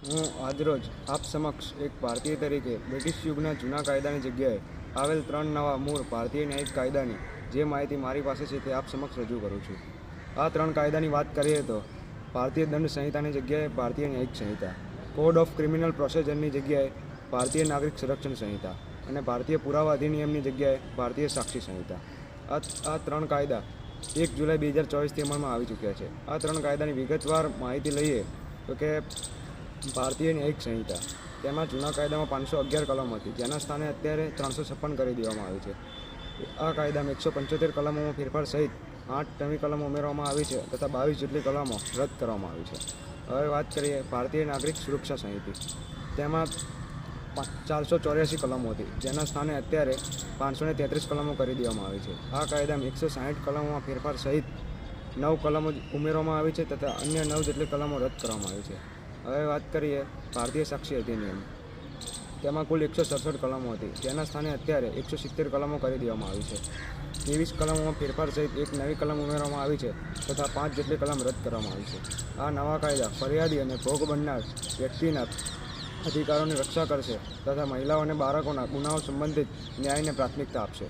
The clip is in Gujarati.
હું આજરોજ આપ સમક્ષ એક ભારતીય તરીકે બ્રિટિશ યુગના જૂના કાયદાની જગ્યાએ આવેલ 3 નવા મૂળ ભારતીય ન્યાયિક કાયદાની જે માહિતી મારી પાસે છે તે આપ સમક્ષ રજૂ કરું છું. આ 3 કાયદાની વાત કરીએ તો ભારતીય દંડ સંહિતાની જગ્યાએ ભારતીય ન્યાયિક સંહિતા, કોડ ઓફ ક્રિમિનલ પ્રોસિજરની જગ્યાએ ભારતીય નાગરિક સંરક્ષણ સંહિતા અને ભારતીય પુરાવા અધિનિયમની જગ્યાએ ભારતીય સાક્ષી સંહિતા. આ 3 કાયદા 1 જુલાઈ 2024થી અમલમાં આવી ચૂક્યા છે. આ 3 કાયદાની વિગતવાર માહિતી લઈએ તો કે ભારતીય ન્યાયિક સંહિતા, તેમાં જૂના કાયદામાં 511 કલમો હતી, જેના સ્થાને અત્યારે 356 કરી દેવામાં આવી છે. આ કાયદામાં 175 કલમોમાં ફેરફાર સહિત 8 નવી કલમો ઉમેરવામાં આવી છે તથા 22 જેટલી કલમો રદ કરવામાં આવી છે. હવે વાત કરીએ ભારતીય નાગરિક સુરક્ષા સંહિતા, તેમાં 484 કલમો હતી, જેના સ્થાને અત્યારે 533 કલમો કરી દેવામાં આવી છે. આ કાયદામાં 160 કલમોમાં ફેરફાર સહિત 9 કલમો ઉમેરવામાં આવી છે તથા અન્ય 9 જેટલી કલમો રદ કરવામાં આવી છે. હવે વાત કરીએ ભારતીય સાક્ષી અધિનિયમ, તેમાં કુલ 167 કલમો હતી, જેના સ્થાને અત્યારે 170 કલમો કરી દેવામાં આવી છે. 23 કલમોમાં ફેરફાર સહિત એક નવી કલમ ઉમેરવામાં આવી છે તથા 5 જેટલી કલમ રદ કરવામાં આવી છે. આ નવા કાયદા ફરિયાદી અને ભોગ બનનાર વ્યક્તિના અધિકારોની રક્ષા કરશે તથા મહિલાઓ અને બાળકોના ગુનાઓ સંબંધિત ન્યાયને પ્રાથમિકતા આપશે.